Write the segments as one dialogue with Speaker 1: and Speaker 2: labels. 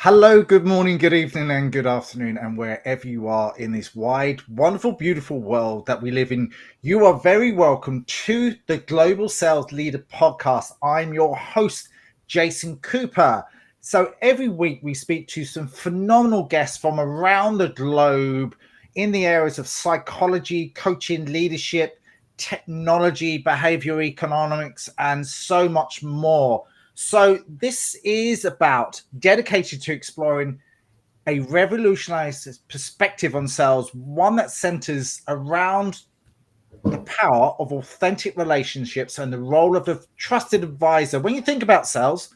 Speaker 1: Hello, good morning, good evening, and good afternoon, and wherever you are in this wide, wonderful, beautiful world that we live in, you are very welcome to the Global Sales Leader Podcast. I'm your host, Jason Cooper. So every week we speak to some phenomenal guests from around the globe in the areas of psychology, coaching, leadership, technology, behavior economics, and so much more. So this is about dedicated to exploring a revolutionized perspective on sales, one that centers around the power of authentic relationships and the role of a trusted advisor. When you think about sales,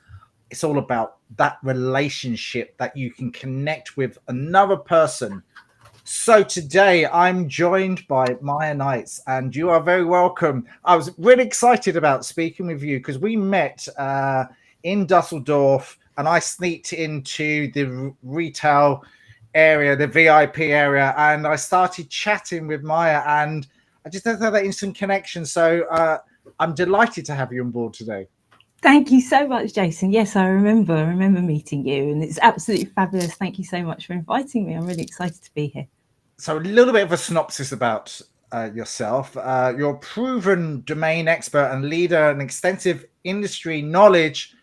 Speaker 1: it's all about that relationship that you can connect with another person. So today I'm joined by Miya Knights, and you are very welcome. I was really excited about speaking with you because we met in Dusseldorf, and I sneaked into the retail area, the VIP area, and I started chatting with Miya, and I just had that instant connection. So I'm delighted to have you on board today.
Speaker 2: Thank you so much, Jason. Yes, I remember meeting you, and it's absolutely fabulous. Thank you so much for inviting me. I'm really excited to be here.
Speaker 1: So a little bit of a synopsis about yourself. You're a proven domain expert and leader, and extensive industry knowledge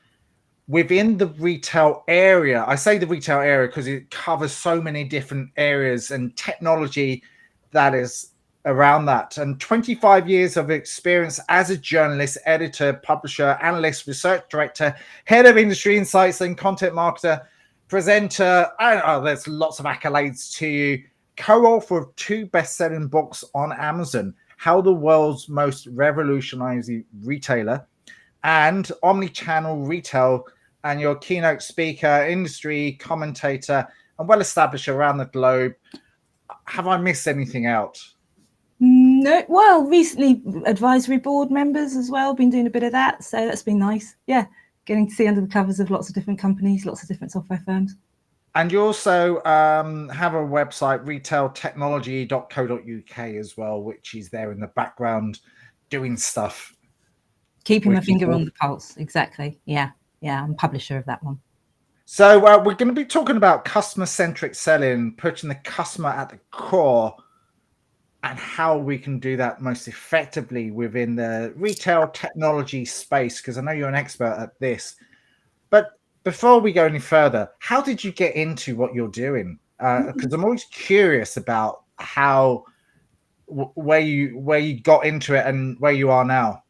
Speaker 1: within the retail area. I say the retail area because it covers so many different areas and technology that is around that. And 25 years of experience as a journalist, editor, publisher, analyst, research director, head of industry insights and content marketer, presenter. There's lots of accolades to you. Co-author of 2 best-selling books on Amazon, How the World's Most Revolutionizing Retailer and Omni-Channel Retail, and your keynote speaker, industry commentator, and well-established around the globe. Have I missed anything out?
Speaker 2: No, well, recently advisory board members as well, been doing a bit of that. So that's been nice. Yeah, getting to see under the covers of lots of different companies, lots of different software firms.
Speaker 1: And you also have a website, retailtechnology.co.uk as well, which is there in the background doing stuff.
Speaker 2: Keeping my finger on the pulse. Exactly. Yeah. I'm publisher of that one.
Speaker 1: So we're going to be talking about customer-centric selling, putting the customer at the core, and how we can do that most effectively within the retail technology space, because I know you're an expert at this. But before we go any further, how did you get into what you're doing? Because I'm always curious about where you got into it and where you are now.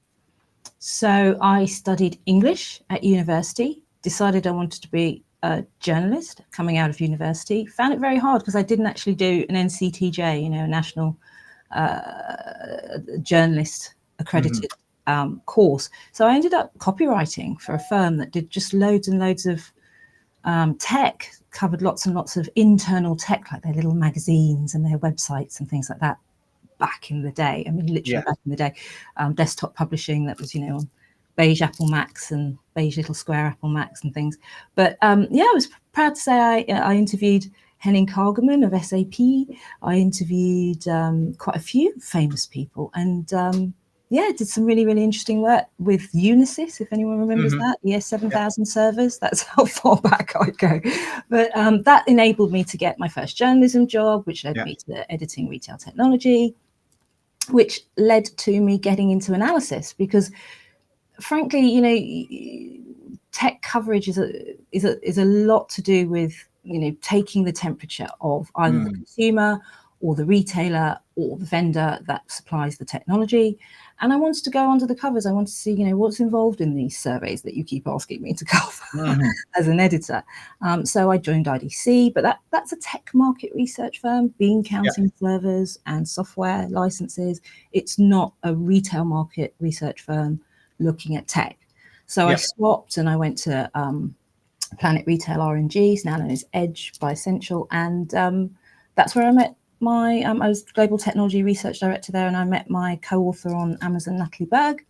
Speaker 2: So I studied English at university, decided I wanted to be a journalist coming out of university. Found it very hard because I didn't actually do an NCTJ, a national journalist accredited course. So I ended up copywriting for a firm that did just loads and loads of tech, covered lots and lots of internal tech, like their little magazines and their websites and things like that back in the day. I mean, literally back in the day. Desktop publishing that was, on beige Apple Macs and beige little square Apple Macs and things. But I was proud to say I interviewed Henning Kagerman of SAP. I interviewed quite a few famous people, and did some really, really interesting work with Unisys, if anyone remembers that. Ep7000 servers. That's how far back I go. But that enabled me to get my first journalism job, which led me to editing retail technology, which led to me getting into analysis because, frankly, tech coverage is a lot to do with taking the temperature of either the consumer or the retailer or the vendor that supplies the technology. And I wanted to go under the covers. I wanted to see, what's involved in these surveys that you keep asking me to cover as an editor. So I joined IDC, but that's a tech market research firm, bean counting servers and software licenses. It's not a retail market research firm looking at tech. So I swapped and I went to Planet Retail RNG, now known as Edge by Essential. And that's where I met I was Global Technology Research Director there, and I met my co-author on Amazon, Natalie Berg.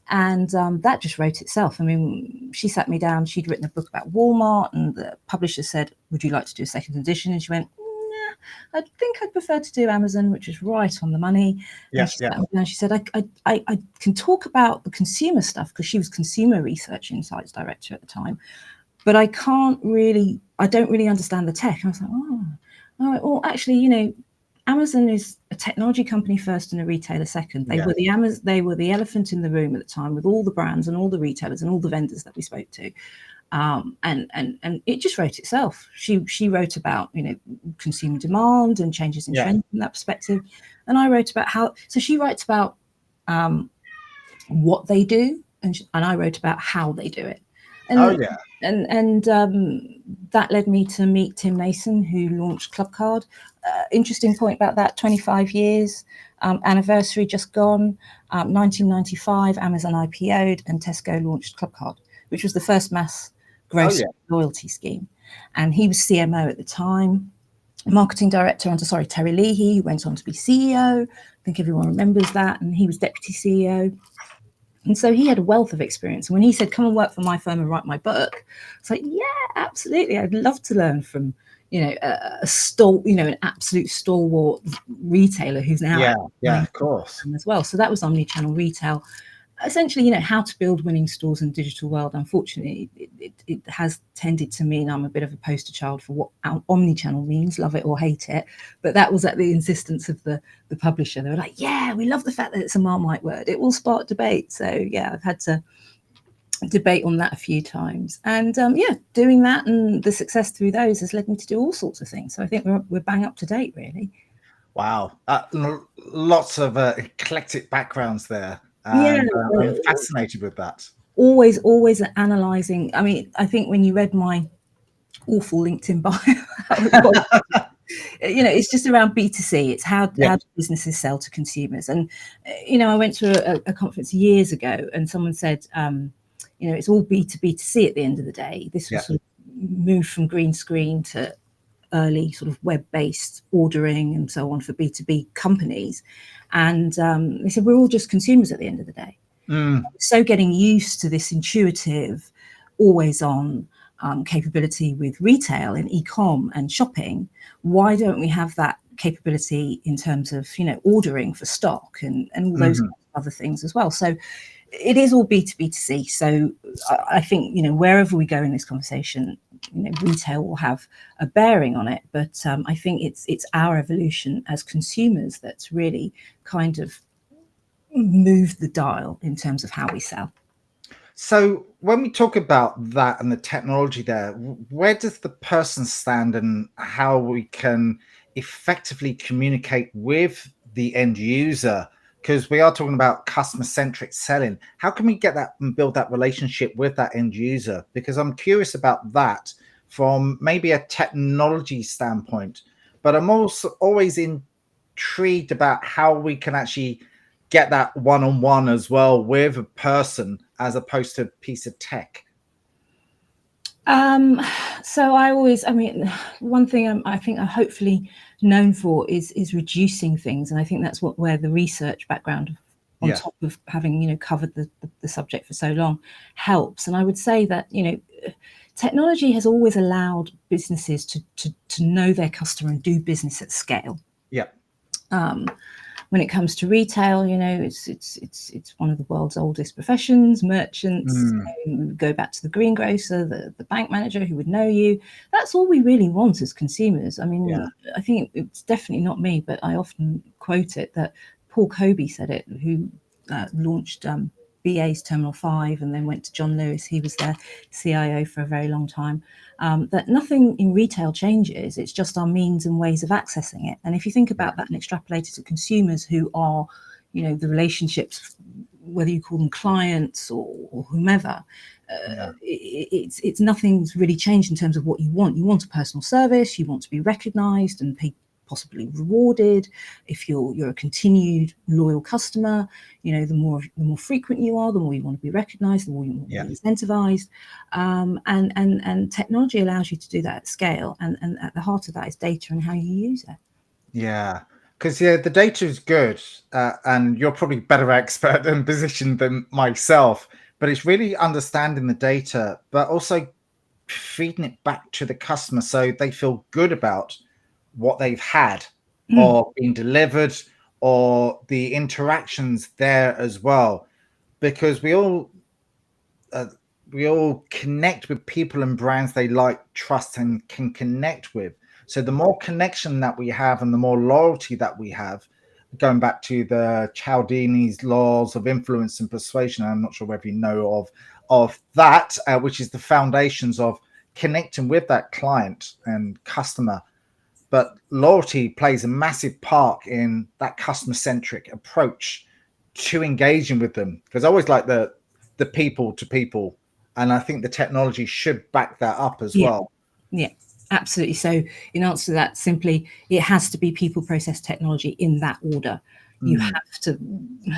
Speaker 2: And that just wrote itself. I mean, she sat me down, she'd written a book about Walmart, and the publisher said, would you like to do a second edition? And she went, nah, I think I'd prefer to do Amazon, which is right on the money. And she sat me down, she said, I can talk about the consumer stuff, because she was Consumer Research Insights Director at the time. but I don't really understand the tech. And I was like, oh, all right, well, actually, Amazon is a technology company first and a retailer second. They were the elephant in the room at the time, with all the brands and all the retailers and all the vendors that we spoke to. And it just wrote itself. She wrote about consumer demand and changes in trend from that perspective, and I wrote about how. So she writes about what they do, and I wrote about how they do it. And that led me to meet Tim Mason, who launched Clubcard. Interesting point about that: 25 years anniversary just gone. 1995, Amazon IPO'd, and Tesco launched Clubcard, which was the first mass grocery loyalty scheme. And he was CMO at the time, marketing director under Terry Leahy, who went on to be CEO. I think everyone remembers that. And he was deputy CEO. And so he had a wealth of experience. And when he said, come and work for my firm and write my book, it's like, yeah, absolutely. I'd love to learn from, an absolute stalwart retailer who's now
Speaker 1: of course
Speaker 2: as well. So that was omni-channel retail. Essentially, how to build winning stores in the digital world. Unfortunately, it has tended to mean I'm a bit of a poster child for what omni-channel means, love it or hate it. But that was at the insistence of the publisher. They were like, yeah, we love the fact that it's a Marmite word. It will spark debate. So, yeah, I've had to debate on that a few times. And, doing that and the success through those has led me to do all sorts of things. So I think we're bang up to date, really.
Speaker 1: Wow. Lots of eclectic backgrounds there. And I'm fascinated with that.
Speaker 2: Always analysing. I mean, I think when you read my awful LinkedIn bio, it's just around B2C. It's how do businesses sell to consumers. And, I went to a conference years ago and someone said, it's all B2B2C at the end of the day. This was sort of moved from green screen to early sort of web-based ordering and so on for B2B companies. And they said, we're all just consumers at the end of the day. So getting used to this intuitive, always on capability with retail and e-com and shopping, why don't we have that capability in terms of, ordering for stock and all those other things as well? So it is all B2B2C. So I think, wherever we go in this conversation, retail will have a bearing on it. But I think it's our evolution as consumers that's really kind of moved the dial in terms of how we sell.
Speaker 1: So when we talk about that and the technology there, where does the person stand and how we can effectively communicate with the end user? Because we are talking about customer-centric selling. How can we get that and build that relationship with that end user? Because I'm curious about that from maybe a technology standpoint, but I'm also always intrigued about how we can actually get that one-on-one as well with a person as opposed to a piece of tech.
Speaker 2: So one thing I think I'm hopefully known for is reducing things. And I think that's where the research background on top of having, covered the subject for so long helps. And I would say that, technology has always allowed businesses to know their customer and do business at scale.
Speaker 1: Yeah.
Speaker 2: When it comes to retail, it's one of the world's oldest professions. Merchants, go back to the greengrocer, the bank manager who would know you. That's all we really want as consumers. I mean, I think it's definitely not me, but I often quote it that Paul Kobe said it, who launched BA's Terminal 5 and then went to John Lewis. He was their CIO for a very long time. That nothing in retail changes. It's just our means and ways of accessing it. And if you think about that and extrapolate it to consumers who are, the relationships, whether you call them clients or whomever, it's nothing's really changed in terms of what you want. You want a personal service. You want to be recognised and possibly rewarded. If you're a continued loyal customer, the more frequent you are, the more you want to be recognized, the more you want to be incentivized. And technology allows you to do that at scale. And at the heart of that is data and how you use it.
Speaker 1: Yeah. Because the data is good, and you're probably better expert and positioned than myself, but it's really understanding the data, but also feeding it back to the customer so they feel good about what they've had or being delivered or the interactions there as well. Because we all we all connect with people and brands they like, trust, and can connect with. So the more connection that we have and the more loyalty that we have, going back to the Cialdini's laws of influence and persuasion, I'm not sure whether you know of that, which is the foundations of connecting with that client and customer. But loyalty plays a massive part in that customer-centric approach to engaging with them, because I always like the people to people, and I think the technology should back that up as
Speaker 2: Yeah.
Speaker 1: well.
Speaker 2: Yeah, absolutely. So in answer to that, simply, it has to be people, process, technology in that order. You have to.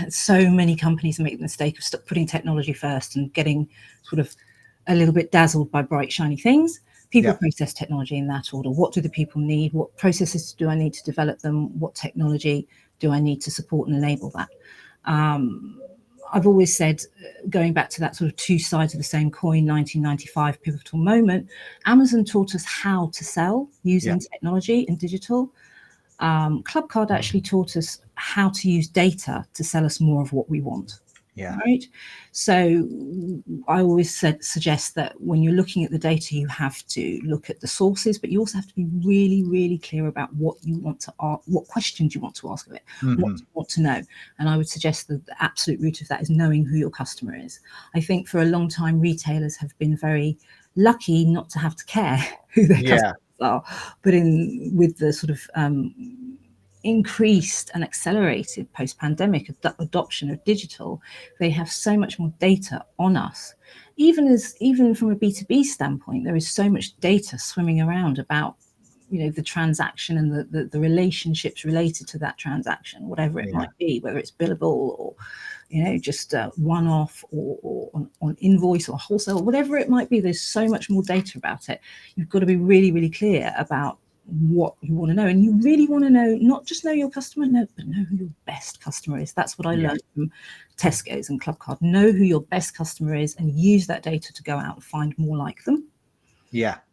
Speaker 2: So many companies make the mistake of putting technology first and getting sort of a little bit dazzled by bright, shiny things. People,
Speaker 1: Yeah.
Speaker 2: process, technology in that order. What do the people need? What processes do I need to develop them? What technology do I need to support and enable that? I've always said, going back to that sort of two sides of the same coin, 1995 pivotal moment, Amazon taught us how to sell using technology and digital. Clubcard actually taught us how to use data to sell us more of what we want.
Speaker 1: Yeah.
Speaker 2: Right. So I always suggest that when you're looking at the data, you have to look at the sources, but you also have to be really, really clear about what you want to ask, what questions you want to ask of it, what you want to know. And I would suggest that the absolute root of that is knowing who your customer is. I think for a long time, retailers have been very lucky not to have to care who their customers are, but with the sort of increased and accelerated post-pandemic adoption of digital, they have so much more data on us. Even from a B2B standpoint, there is so much data swimming around about the transaction and the relationships related to that transaction, whatever it might be, whether it's billable or just one-off or on invoice or wholesale, whatever it might be. There's so much more data about it. You've got to be really, really clear about what you want to know, and you really want to know, not just know your customer, but know who your best customer is. That's what I learned from Tesco's and Clubcard. Know who your best customer is and use that data to go out and find more like them.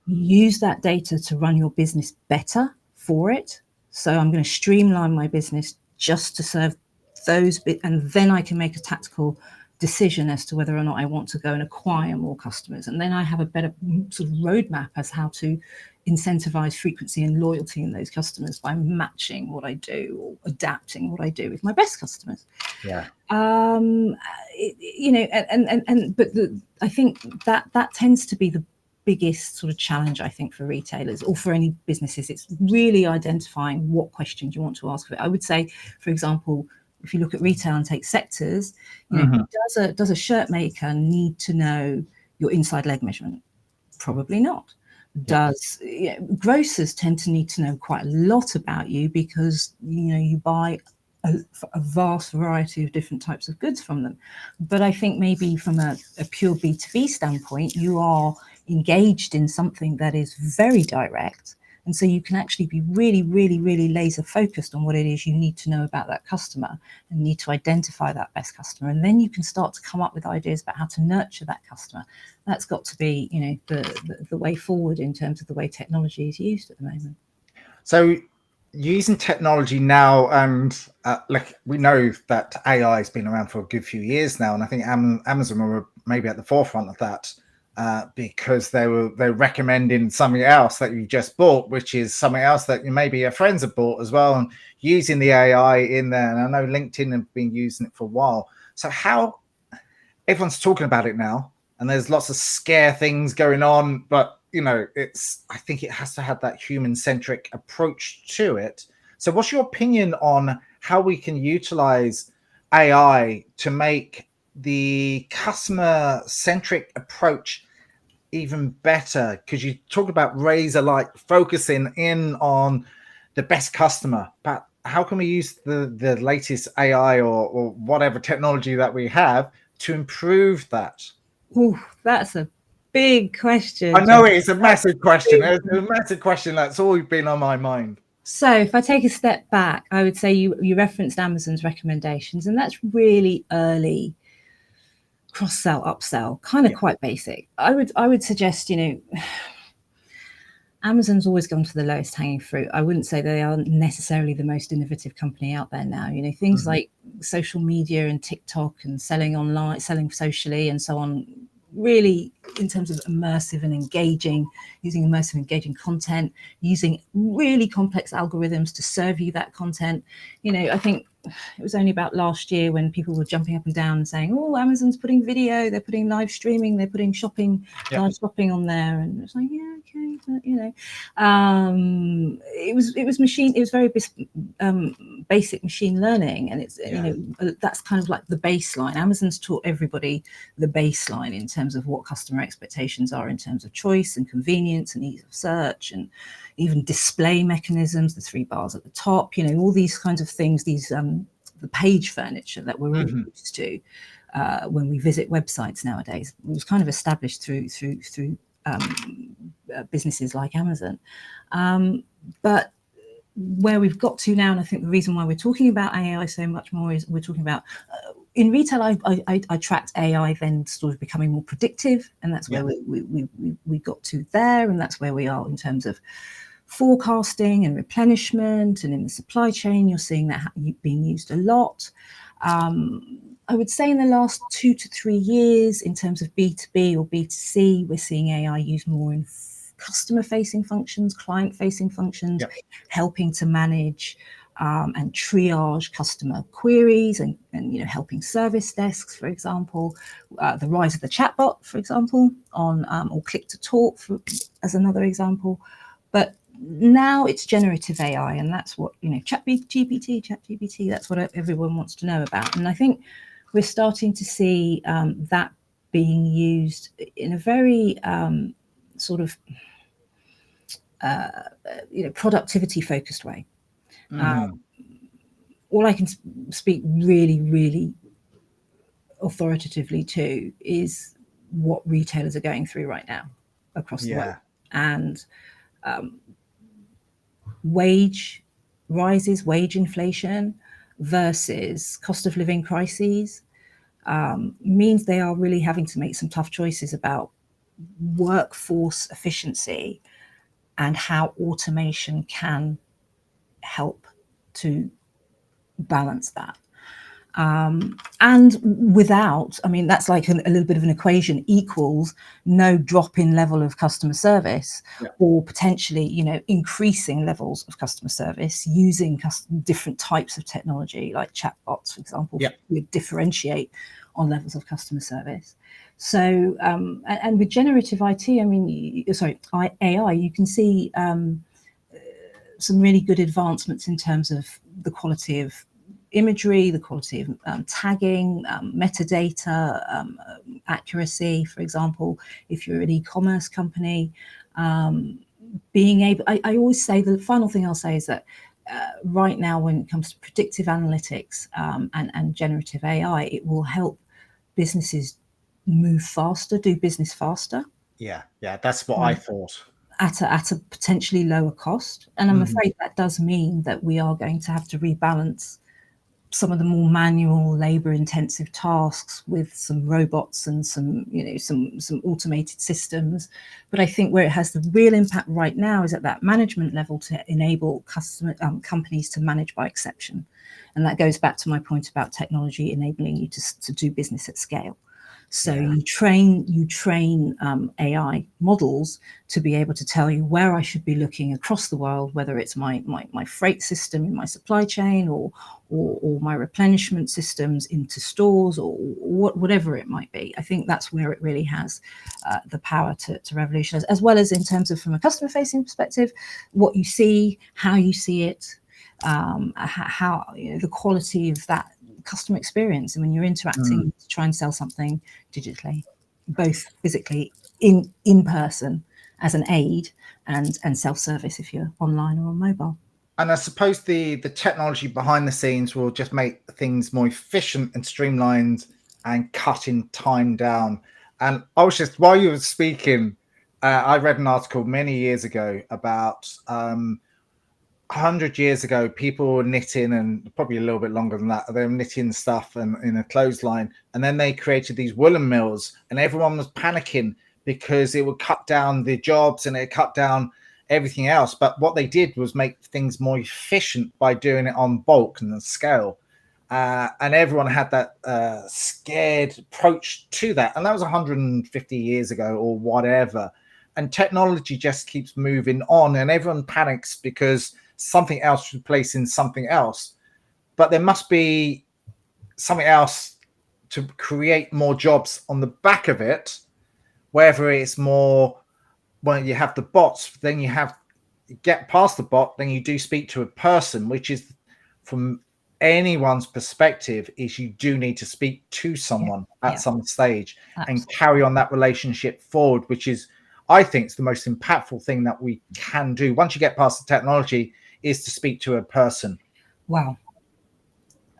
Speaker 2: Use that data to run your business better for it. So I'm going to streamline my business just to serve those bits, and then I can make a tactical decision as to whether or not I want to go and acquire more customers. And then I have a better sort of roadmap as how to incentivize frequency and loyalty in those customers by matching what I do or adapting what I do with my best customers. I think that tends to be the biggest sort of challenge, I think, for retailers or for any businesses. It's really identifying what questions you want to ask of it. I would say, for example, if you look at retail and take sectors, does a shirt maker need to know your inside leg measurement? Probably not. Does grocers tend to need to know quite a lot about you because you buy a vast variety of different types of goods from them. But I think maybe from a pure B2B standpoint, you are engaged in something that is very direct. And so you can actually be really, really, really laser focused on what it is you need to know about that customer and need to identify that best customer. And then you can start to come up with ideas about how to nurture that customer. That's got to be, the way forward in terms of the way technology is used at the moment.
Speaker 1: So using technology now, and like we know that AI has been around for a good few years now, and I think Amazon were maybe at the forefront of that. Because they're recommending something else that you just bought, which is something else that maybe your friends have bought as well, and using the AI in there. And I know LinkedIn have been using it for a while. So how everyone's talking about it now, and there's lots of scare things going on, but I think it has to have that human-centric approach to it. So what's your opinion on how we can utilize AI to make the customer-centric approach even better? Because you talk about razor like focusing in on the best customer, but how can we use the latest AI or whatever technology that we have to improve that?
Speaker 2: Ooh, that's a big question.
Speaker 1: I know it's a massive question. It's a massive question that's always been on my mind.
Speaker 2: So if I take a step back, I would say you referenced Amazon's recommendations, and that's really early cross-sell, upsell, kind of quite basic. I would suggest, Amazon's always gone for the lowest hanging fruit. I wouldn't say they are necessarily the most innovative company out there now. Things like social media and TikTok and selling online, selling socially and so on, really in terms of immersive and engaging, using immersive engaging content, using really complex algorithms to serve you that content. You know, I think it was only about last year when people were jumping up and down and saying, oh, Amazon's putting video, they're putting live streaming, they're putting shopping, live shopping on there. And it's like, yeah, okay, but, you know, it was very basic machine learning. And it's, you know, that's kind of like the baseline. Amazon's taught everybody the baseline in terms of what customer expectations are in terms of choice and convenience and ease of search, and even display mechanisms, the 3 bars at the top, you know, all these kinds of things, these the page furniture that we're all used to when we visit websites nowadays. It was kind of established through businesses like Amazon. But where we've got to now, and I think the reason why we're talking about AI so much more is we're talking about in retail. I tracked AI then sort of becoming more predictive, and that's where we got to there, and that's where we are in terms of forecasting and replenishment, and in the supply chain you're seeing that being used a lot. I would say in the last 2 to 3 years, in terms of B2B or B2C, we're seeing AI used more in customer-facing functions, client-facing functions, helping to manage and triage customer queries, and you know, helping service desks, for example. The rise of the chatbot, for example, on or click to talk as another example. But now it's generative AI, and that's what, you know, ChatGPT, that's what everyone wants to know about. And I think we're starting to see that being used in a very sort of you know, productivity focused way. All I can speak really authoritatively to is what retailers are going through right now across the world, and wage rises, wage inflation versus cost of living crises means they are really having to make some tough choices about workforce efficiency and how automation can help to balance that. And without, I mean, that's like a little bit of an equation, equals no drop in level of customer service, or potentially, you know, increasing levels of customer service using different types of technology like chatbots, for example, would differentiate on levels of customer service. So, and with generative IT, I mean, AI, you can see some really good advancements in terms of the quality of imagery, the quality of tagging, metadata, accuracy, for example, if you're an e-commerce company, being able, I always say, the final thing I'll say is that right now, when it comes to predictive analytics and generative AI, it will help businesses move faster, do business faster.
Speaker 1: Yeah, that's what I thought.
Speaker 2: At a potentially lower cost. And I'm afraid that does mean that we are going to have to rebalance some of the more manual, labor-intensive tasks with some robots and some, you know, some automated systems. But I think where it has the real impact right now is at that management level, to enable companies to manage by exception. And that goes back to my point about technology enabling you to do business at scale. So you train AI models to be able to tell you where I should be looking across the world, whether it's my freight system in my supply chain, or my replenishment systems into stores, or whatever it might be. I think that's where it really has the power to revolutionize, as well as in terms of, from a customer facing perspective, what you see, how you see it, how, you know, the quality of that customer experience, and when you're interacting to try and sell something digitally, both physically in person as an aid, and self-service if you're online or on mobile.
Speaker 1: And I suppose the technology behind the scenes will just make things more efficient and streamlined and cutting time down. And I was just, while you were speaking, I read an article many years ago about 100 years ago, people were knitting, and probably a little bit longer than that, they were knitting stuff and in a clothesline. And then they created these woolen mills, and everyone was panicking because it would cut down the jobs and it cut down everything else. But what they did was make things more efficient by doing it on bulk and on scale. and everyone had that scared approach to that, and that was 150 years ago or whatever. And technology just keeps moving on, and everyone panics because something else replacing something else. But there must be something else to create more jobs on the back of it, whether it's more when you have the bots, then you get past the bot, then you do speak to a person, which is from anyone's perspective, is you do need to speak to someone at some stage and carry on that relationship forward, which is, I think, it's the most impactful thing that we can do once you get past the technology, is to speak to a person.
Speaker 2: Wow.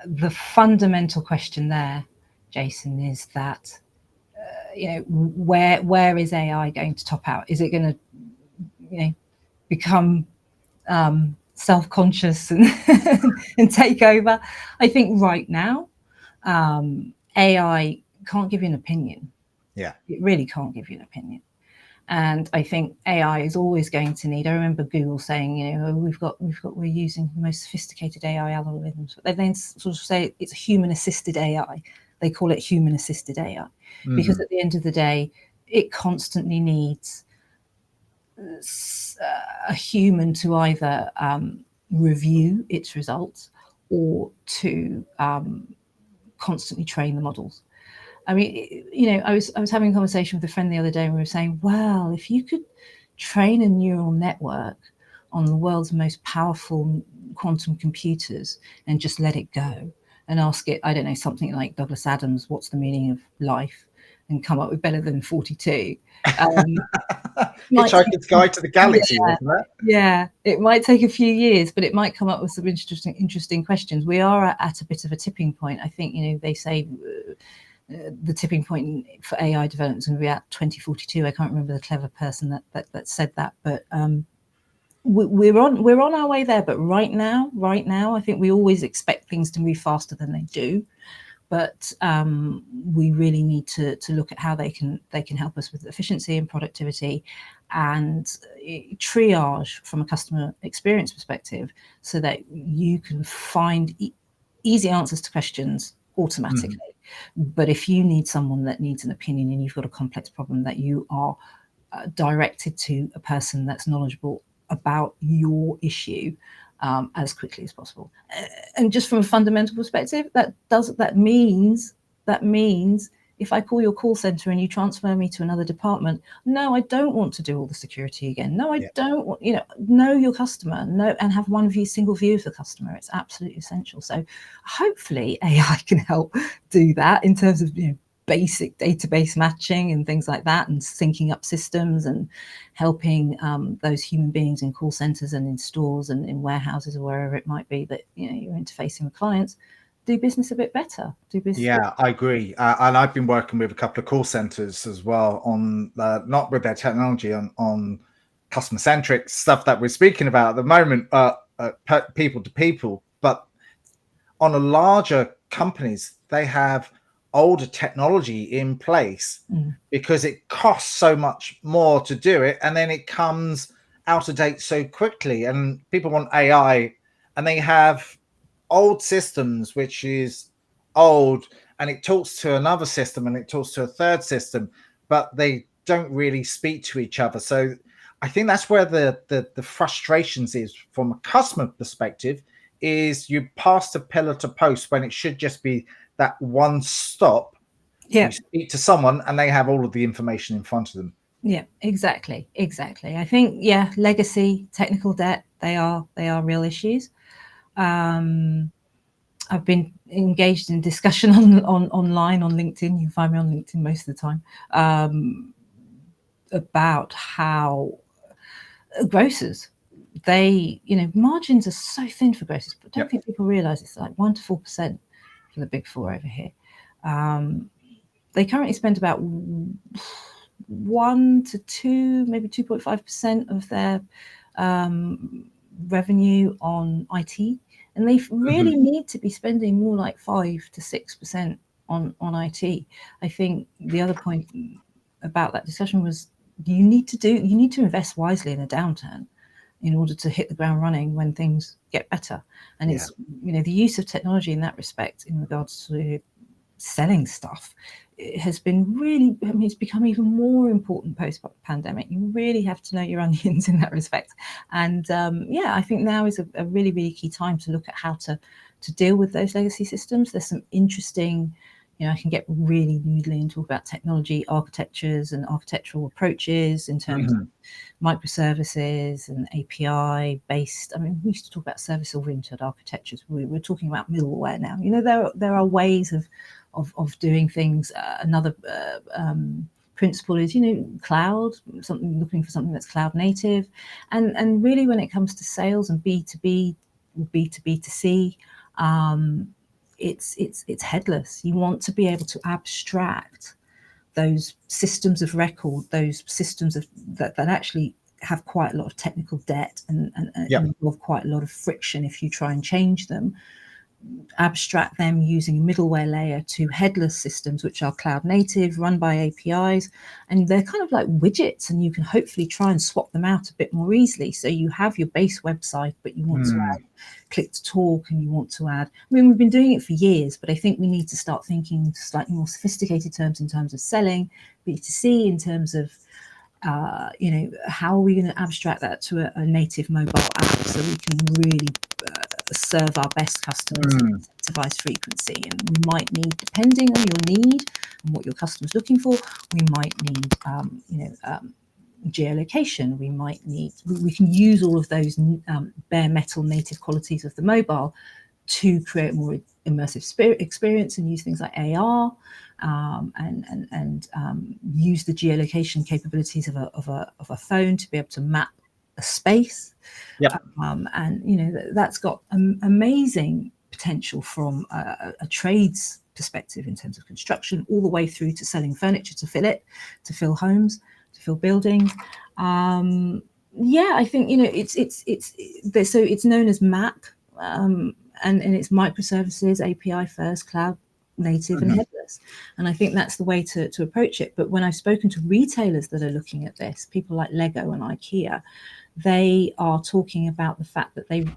Speaker 2: The fundamental question there, Jason, is that where is AI going to top out? Is it going to become self-conscious and and take over? I think right now AI can't give you an opinion.
Speaker 1: Yeah,
Speaker 2: it really can't give you an opinion. And I think AI is always going to need. I remember Google saying, we're using the most sophisticated AI algorithms. But they then sort of say it's human-assisted AI. They call it human-assisted AI because at the end of the day, it constantly needs a human to either review its results or to constantly train the models. I mean, I was having a conversation with a friend the other day, and we were saying, well, if you could train a neural network on the world's most powerful quantum computers and just let it go and ask it, I don't know, something like Douglas Adams, what's the meaning of life, and come up with better than 42.
Speaker 1: Hitchhiker's Guide to the Galaxy, wasn't that?
Speaker 2: Yeah, it might take a few years, but it might come up with some interesting questions. We are at a bit of a tipping point. I think, they say the tipping point for AI development is going to be at 2042. I can't remember the clever person that said that, but we're on our way there. But right now, I think we always expect things to move faster than they do. But we really need to look at how they can help us with efficiency and productivity and triage from a customer experience perspective, so that you can find easy answers to questions automatically. But if you need someone that needs an opinion and you've got a complex problem, that you are directed to a person that's knowledgeable about your issue as quickly as possible. And just from a fundamental perspective, that means if I call your call center and you transfer me to another department, no, I don't want to do all the security again. No, I don't want, know your customer, and have one single view of the customer. It's absolutely essential. So hopefully AI can help do that in terms of, basic database matching and things like that, and syncing up systems and helping those human beings in call centers and in stores and in warehouses or wherever it might be that you're interfacing with clients, do business a bit better.
Speaker 1: I agree. And I've been working with a couple of call centers as well on not with their technology, on customer-centric stuff that we're speaking about at the moment, people to people. But on a larger companies, they have older technology in place because it costs so much more to do it, and then it comes out of date so quickly, and people want AI, and they have old systems which is old, and it talks to another system and it talks to a third system, but they don't really speak to each other. So I think that's where the frustrations is from a customer perspective, is you pass the pillar to post when it should just be that one stop. You speak to someone and they have all of the information in front of them.
Speaker 2: Yeah, exactly. I think, legacy, technical debt, they are real issues. I've been engaged in discussion online on LinkedIn. You can find me on LinkedIn most of the time, about how grocers, margins are so thin for grocers, but I don't think people realize it's like 1 to 4% for the big four over here. They currently spend about 1 to 2, maybe 2.5% of their revenue on IT, and they really need to be spending more like 5 to 6% on IT. I think the other point about that discussion was you need to invest wisely in a downturn. in order to hit the ground running when things get better. And it's, the use of technology in that respect in regards to selling stuff, it has been really, it's become even more important post-pandemic. You really have to know your onions in that respect. And I think now is a really, really key time to look at how to deal with those legacy systems. There's some interesting, I can get really noodly and talk about technology architectures and architectural approaches in terms of microservices and API based. I mean, we used to talk about service-oriented architectures. We're talking about middleware now. There are ways of doing things. Another principle is, cloud, looking for something that's cloud native, and really when it comes to sales and B2B, B2B2C, it's headless. You want to be able to abstract those systems of record, those systems that actually have quite a lot of technical debt and involve quite a lot of friction if you try and change them. Abstract them using a middleware layer to headless systems, which are cloud native, run by APIs, and they're kind of like widgets, and you can hopefully try and swap them out a bit more easily. So you have your base website, but you want to add click to talk, and you want to add, we've been doing it for years, but I think we need to start thinking slightly more sophisticated terms in terms of selling, B2C, in terms of how are we going to abstract that to a native mobile app so we can really serve our best customers and incentivize frequency. And we might need, depending on your need and what your customer's looking for, we might need geolocation. We can use all of those bare metal native qualities of the mobile to create more immersive experience and use things like AR and use the geolocation capabilities of a phone to be able to map a space. That's got amazing potential from a trades perspective in terms of construction, all the way through to selling furniture to fill it, to fill homes, to fill buildings. I think it's known as MAP, and it's microservices, API first, cloud native and headless. And I think that's the way to approach it. But when I've spoken to retailers that are looking at this, people like Lego and IKEA, they are talking about the fact that they've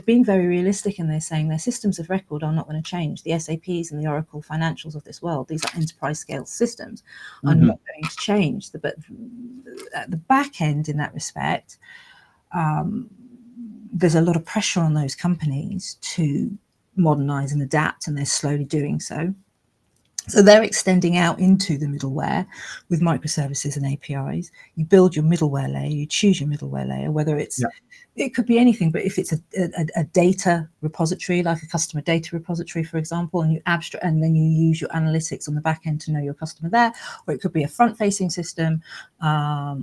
Speaker 2: been very realistic, and they're saying their systems of record are not going to change. The SAPs and the Oracle Financials of this world, these are enterprise scale systems, are not going to change. But at the back end in that respect, there's a lot of pressure on those companies to modernize and adapt, and they're slowly doing so. So they're extending out into the middleware with microservices and APIs. You build your middleware layer, you choose your middleware layer, whether it's, it could be anything, but if it's a data repository, like a customer data repository, for example, and you abstract, and then you use your analytics on the back end to know your customer there, or it could be a front-facing system,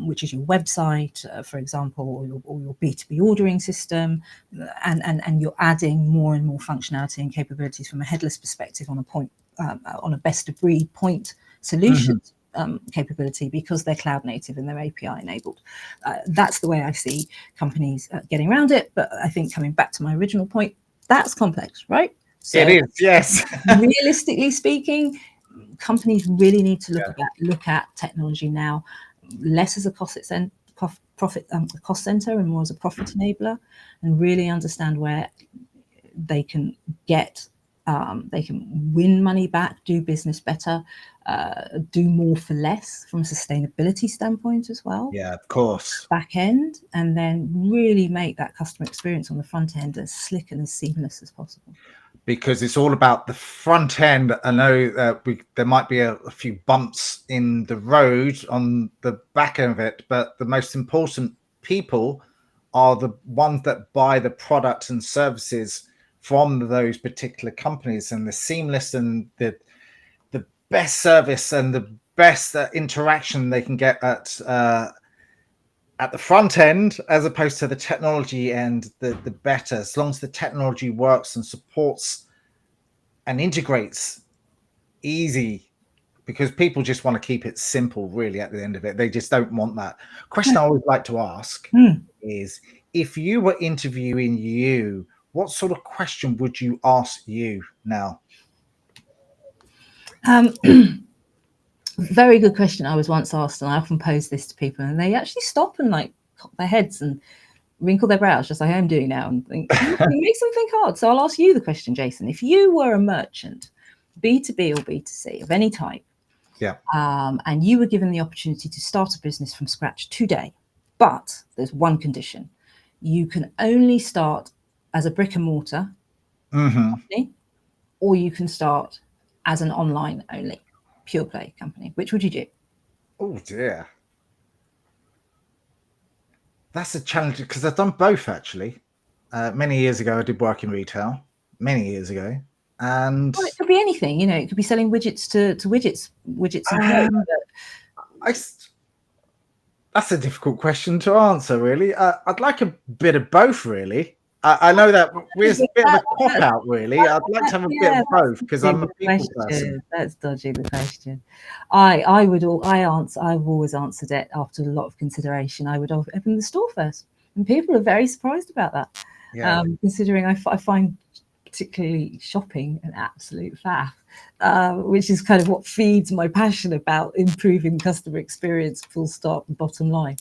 Speaker 2: which is your website, for example, or your B2B ordering system, and you're adding more and more functionality and capabilities from a headless perspective on a point, on a best of breed point solution capability, because they're cloud native and they're API enabled. That's the way I see companies getting around it. But I think, coming back to my original point, that's complex, right?
Speaker 1: So it is, yes.
Speaker 2: Realistically speaking, companies really need to look at technology now less as a cost center and more as a profit enabler, and really understand where they can get they can win money back, do business better, do more for less from a sustainability standpoint as well.
Speaker 1: Yeah, of course.
Speaker 2: Back end, and then really make that customer experience on the front end as slick and as seamless as possible.
Speaker 1: Because it's all about the front end. I know there might be a few bumps in the road on the back end of it, but the most important people are the ones that buy the products and services from those particular companies, and the seamless and the best service and the best interaction they can get at the front end, as opposed to the technology end, the better, as long as the technology works and supports and integrates easy, because people just want to keep it simple, really. At the end of it, they just don't want that. Question I always like to ask is, if you were interviewing you, what sort of question would you ask you now?
Speaker 2: Very good question. I was once asked, and I often pose this to people, and they actually stop and like cock their heads and wrinkle their brows, just like I'm doing now, and think, it makes them think hard. So I'll ask you the question, Jason. If you were a merchant, B2B or B2C of any type,
Speaker 1: Yeah.
Speaker 2: And you were given the opportunity to start a business from scratch today, but there's one condition. You can only start as a brick and mortar company, or you can start as an online only pure play company. Which would you do?
Speaker 1: Oh dear. That's a challenge because I've done both actually. Many years ago, I did work in retail. Many years ago, and
Speaker 2: Well, it could be anything. It could be selling widgets to widgets and
Speaker 1: that's a difficult question to answer. Really, I'd like a bit of both. Really, I know that we're a bit of a cop out. Really, I'd like to have a bit of both because I'm a people person.
Speaker 2: That's dodging the question. I've always answered it after a lot of consideration. I would open the store first, and people are very surprised about that.
Speaker 1: Yeah.
Speaker 2: Considering I find particularly shopping an absolute faff, which is kind of what feeds my passion about improving customer experience, full stop, bottom line.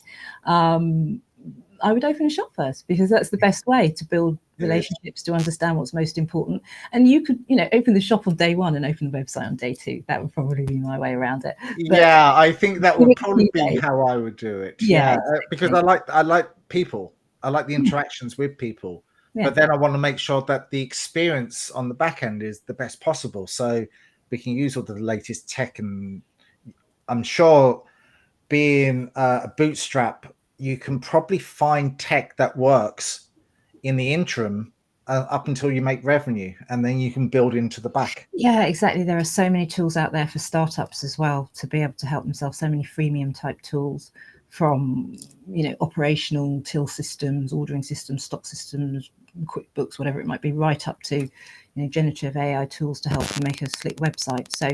Speaker 2: I would open a shop first because that's the best way to build relationships, to understand what's most important. And you could, open the shop on day one and open the website on day two. That would probably be my way around it.
Speaker 1: But yeah, I think that would probably be how I would do it. Yeah, exactly. Because I like people. I like the interactions with people. Yeah. But then I want to make sure that the experience on the back end is the best possible. So we can use all the latest tech, and I'm sure being a bootstrap, you can probably find tech that works in the interim up until you make revenue, and then you can build into the back.
Speaker 2: Yeah, exactly. There are so many tools out there for startups as well to be able to help themselves. So many freemium type tools, from operational till systems, ordering systems, stock systems, QuickBooks, whatever it might be, right up to generative AI tools to help you make a slick website. So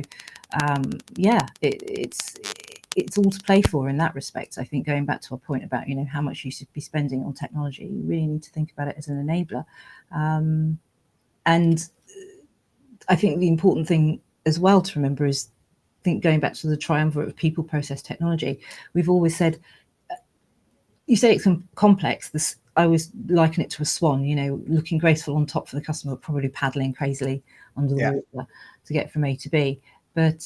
Speaker 2: it's all to play for in that respect. I think going back to a point about how much you should be spending on technology, you really need to think about it as an enabler. And I think the important thing as well to remember is, going back to the triumvirate of people, process, technology. We've always said, you say it's complex. I always liken it to a swan, looking graceful on top for the customer, probably paddling crazily under the water to get from A to B. But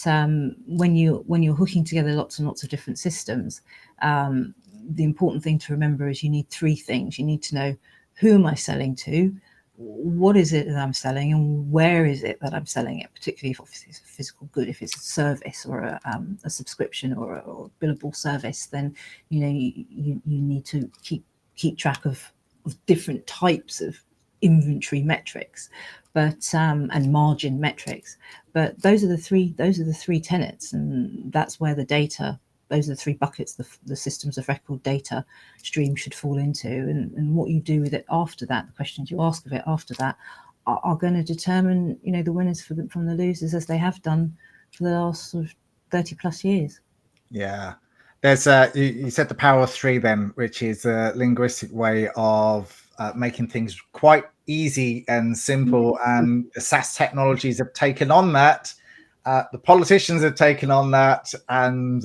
Speaker 2: when you're hooking together lots and lots of different systems, the important thing to remember is you need three things. You need to know, who am I selling to? What is it that I'm selling, and where is it that I'm selling it, particularly if it's a physical good. If it's a service or a subscription or a billable service, then you need to keep track of different types of inventory metrics, but and margin metrics. But those are the three tenets, and that's where the data, those are the three buckets the systems of record data stream should fall into, and what you do with it after that, the questions you ask of it after that, are going to determine the winners from the losers, as they have done for the last sort of 30 plus years.
Speaker 1: Yeah, there's you said the power of three then, which is a linguistic way of making things quite easy and simple, and the SaaS technologies have taken on that. The politicians have taken on that, and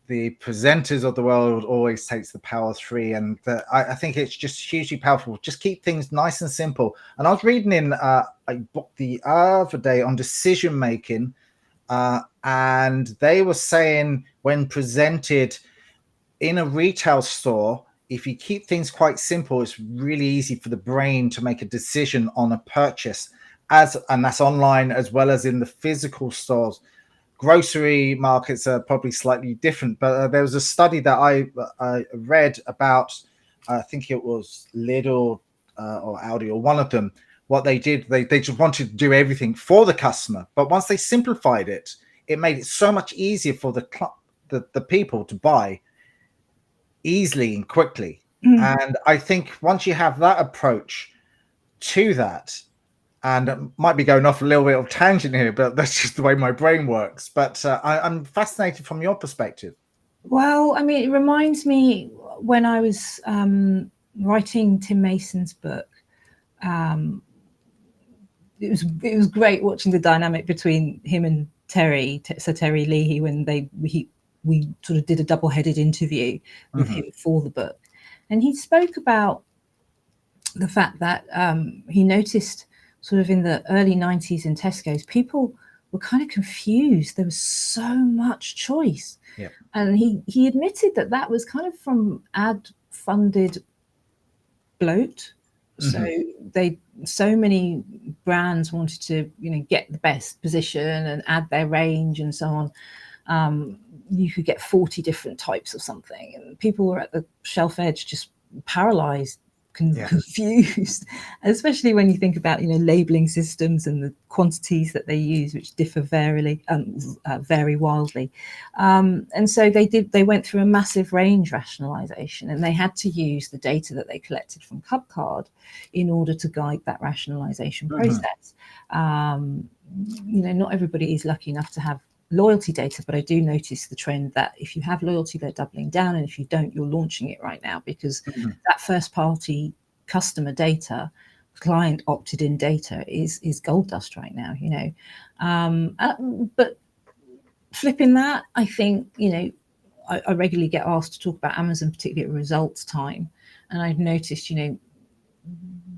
Speaker 1: the presenters of the world always takes the power of three, and I think it's just hugely powerful. Just keep things nice and simple. And I was reading in a book the other day on decision making, and they were saying, when presented in a retail store, if you keep things quite simple, it's really easy for the brain to make a decision on a purchase, and that's online as well as in the physical stores. Grocery markets are probably slightly different, but there was a study that I read about, I think it was Lidl or Aldi or one of them. What they did, they just wanted to do everything for the customer, but once they simplified it, it made it so much easier for the people to buy easily and quickly. And I think once you have that approach to that, and it might be going off a little bit of tangent here, but that's just the way my brain works. But I'm fascinated from your perspective.
Speaker 2: Well, I mean, it reminds me when I was writing Tim Mason's book. It was great watching the dynamic between him and Sir Terry Leahy, when we sort of did a double-headed interview with him for the book. And he spoke about the fact that he noticed sort of in the early 90s in Tesco's, people were kind of confused. There was so much choice.
Speaker 1: Yeah.
Speaker 2: And he admitted that that was kind of from ad funded bloat. So so many brands wanted to, get the best position and add their range and so on. You could get 40 different types of something, and people were at the shelf edge, just paralyzed, confused, especially when you think about labeling systems and the quantities that they use, which differ vary wildly. And so they went through a massive range rationalization, and they had to use the data that they collected from Cupcard in order to guide that rationalization process. Not everybody is lucky enough to have loyalty data, but I do notice the trend that if you have loyalty, they're doubling down, and if you don't, you're launching it right now, because that first party customer data, client opted in data is gold dust right now. But flipping that, I think I regularly get asked to talk about Amazon, particularly at results time, and I've noticed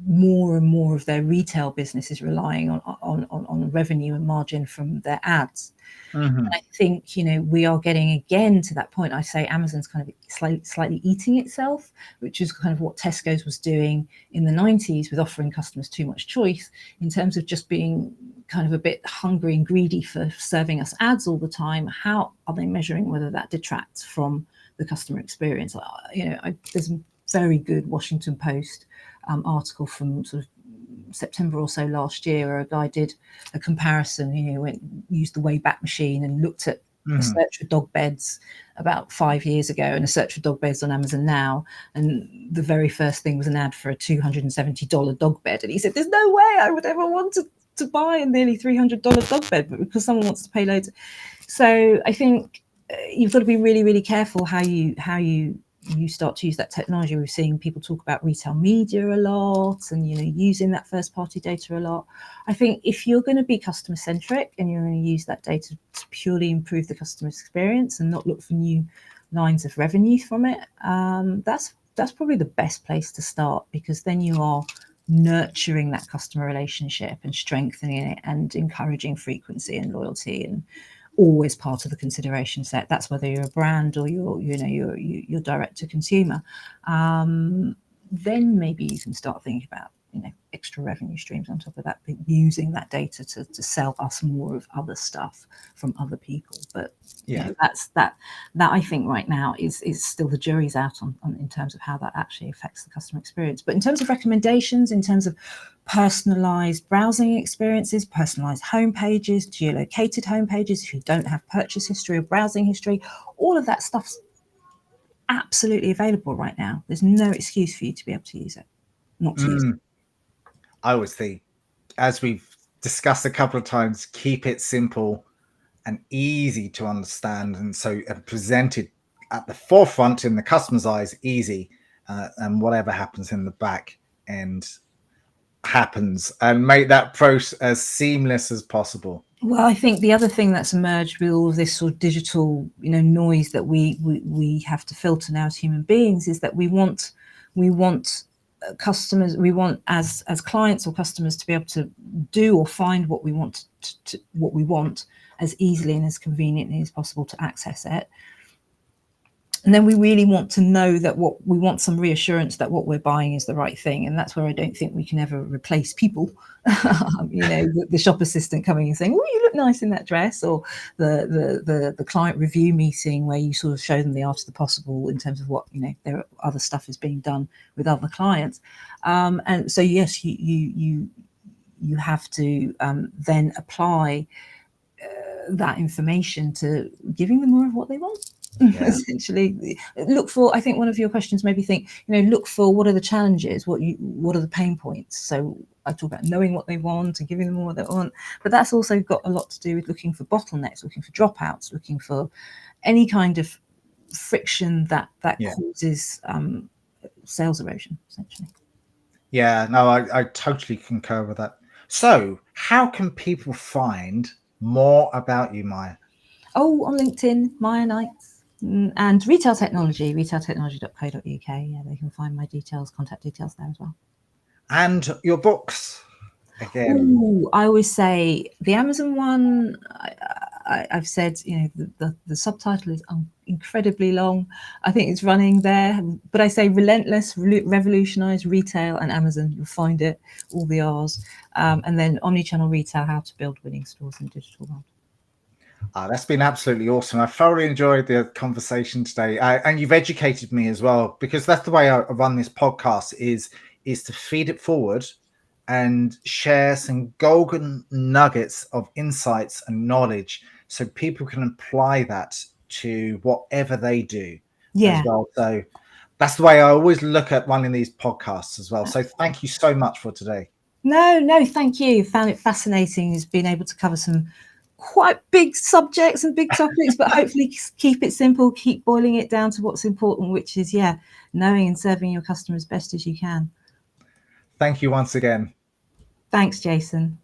Speaker 2: more and more of their retail business is relying on revenue and margin from their ads. And I think we are getting again to that point. I say Amazon's kind of slightly eating itself, which is kind of what Tesco's was doing in the 90s with offering customers too much choice, in terms of just being kind of a bit hungry and greedy for serving us ads all the time. How are they measuring whether that detracts from the customer experience? There's a very good Washington Post article from sort of September or so last year, where a guy did a comparison, used the Wayback Machine and looked at a search for dog beds about 5 years ago and a search for dog beds on Amazon now, and the very first thing was an ad for a $270 dog bed, and he said there's no way I would ever want to buy a nearly $300 dog bed, but because someone wants to pay loads. So I think you've got to be really, really careful how you start to use that technology. We're seeing people talk about retail media a lot, and using that first party data a lot. I think if you're going to be customer centric and you're going to use that data to purely improve the customer experience and not look for new lines of revenue from it, that's probably the best place to start, because then you are nurturing that customer relationship and strengthening it and encouraging frequency and loyalty, and always part of the consideration set. That's whether you're a brand or you're direct to consumer. Then maybe you can start thinking about extra revenue streams on top of that, but using that data to sell us more of other stuff from other people. But that's that I think right now is still the jury's out on in terms of how that actually affects the customer experience. But in terms of recommendations, in terms of personalized browsing experiences, personalized homepages, geolocated homepages, if you don't have purchase history or browsing history, all of that stuff's absolutely available right now. There's no excuse for you to be able to use it, not to use it.
Speaker 1: I always think, as we've discussed a couple of times, keep it simple and easy to understand, and presented at the forefront in the customer's eyes, easy, and whatever happens in the back end happens, and make that process as seamless as possible.
Speaker 2: Well, I think the other thing that's emerged with all of this sort of digital, noise that we have to filter now as human beings, is that we want customers, we want as clients or customers to be able to do or find what we want what we want as easily and as conveniently as possible to access it. And then we really want to know that we want some reassurance that what we're buying is the right thing. And that's where I don't think we can ever replace people. The shop assistant coming and saying, "Oh, you look nice in that dress," or the client review meeting where you sort of show them the art of the possible in terms of what their other stuff is being done with other clients. And so yes, you have to then apply that information to giving them more of what they want. Essentially, look for, I think one of your questions made me think, look for what are the challenges, what are the pain points. So I talk about knowing what they want and giving them what they want, but that's also got a lot to do with looking for bottlenecks, looking for dropouts, looking for any kind of friction that causes sales erosion, essentially.
Speaker 1: Yeah, no, I totally concur with that. So how can people find more about you, Miya?
Speaker 2: Oh, on LinkedIn, Miya Knights. And retail technology, retailtechnology.co.uk. Yeah, they can find my details, contact details there as well.
Speaker 1: And your books again.
Speaker 2: Ooh, I always say the Amazon one. I've said, the subtitle is incredibly long. I think it's running there, but I say relentless, revolutionize retail and Amazon. You'll find it, all the R's, and then omnichannel retail: how to build winning stores in digital world.
Speaker 1: That's been absolutely awesome. I thoroughly enjoyed the conversation today, and you've educated me as well, because that's the way I run this podcast: is to feed it forward and share some golden nuggets of insights and knowledge, so people can apply that to whatever they do as
Speaker 2: Yeah.
Speaker 1: well. So that's the way I always look at running these podcasts as well. So thank you so much for today.
Speaker 2: No, thank you. Found it fascinating. Has been able to cover some quite big subjects and big topics, but hopefully keep it simple, keep boiling it down to what's important, which is, knowing and serving your customers best as you can.
Speaker 1: Thank you once again.
Speaker 2: Thanks, Jason.